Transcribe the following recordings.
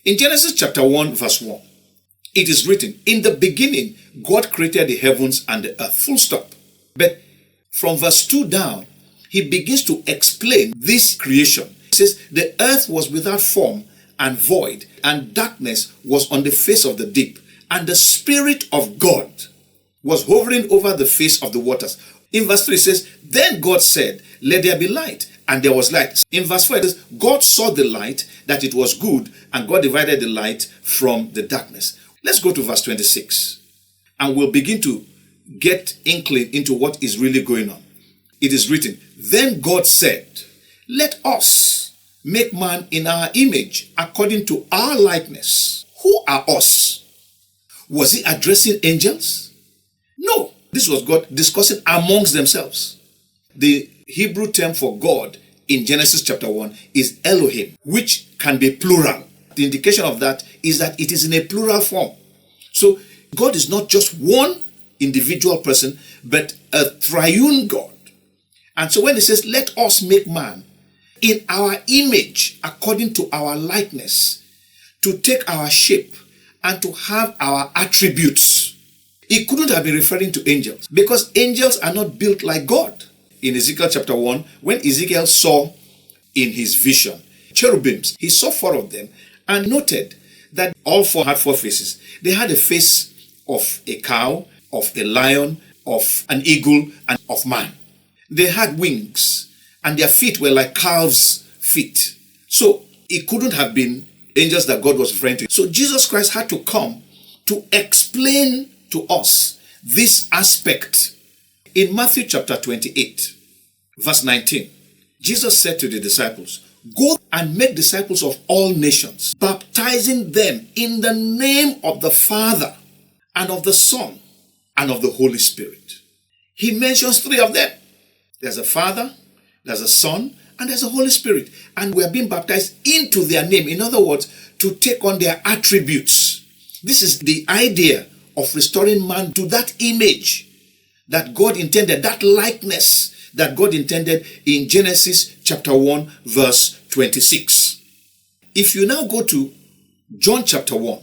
In Genesis chapter 1 verse 1, it is written, in the beginning, God created the heavens and the earth. Full stop. But from verse 2 down, he begins to explain this creation. He says, the earth was without form and void, and darkness was on the face of the deep, and the Spirit of God was hovering over the face of the waters. In verse 3 it says, then God said, let there be light, and there was light. In verse 4 it says, God saw the light, that it was good, and God divided the light from the darkness. Let's go to verse 26, and we'll begin to get inkling into what is really going on. It is written, then God said, let us make man in our image, according to our likeness. Who are us? Was he addressing angels? No. This was God discussing amongst themselves. The Hebrew term for God in Genesis chapter 1 is Elohim, which can be plural. The indication of that is that it is in a plural form. So God is not just one individual person, but a triune God. And so when it says, let us make man in our image, according to our likeness, to take our shape and to have our attributes, it couldn't have been referring to angels, because angels are not built like God. In Ezekiel chapter 1, when Ezekiel saw in his vision cherubims, he saw 4 of them and noted that all 4 had 4 faces. They had a face of a cow, of a lion, of an eagle, and of man. They had wings, and their feet were like calves' feet. So it couldn't have been angels that God was referring to. So Jesus Christ had to come to explain to us this aspect. In Matthew chapter 28, verse 19, Jesus said to the disciples, go and make disciples of all nations, baptizing them in the name of the Father and of the Son and of the Holy Spirit. He mentions 3 of them. There's a Father, there's a Son, and there's a Holy Spirit. And we are being baptized into their name. In other words, to take on their attributes. This is the idea of restoring man to that image that God intended, that likeness that God intended in Genesis chapter 1 verse 26. If you now go to John chapter 1,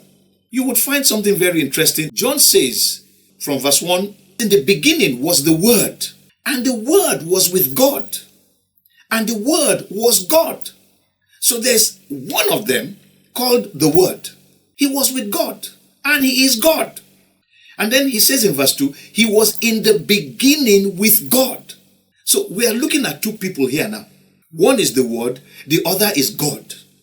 you would find something very interesting. John says from verse 1, in the beginning was the Word, and the Word was with God, and the Word was God. So there's one of them called the Word. He was with God, and he is God. And then he says in verse 2, he was in the beginning with God. So we are looking at 2 people here now. One is the Word, the other is God.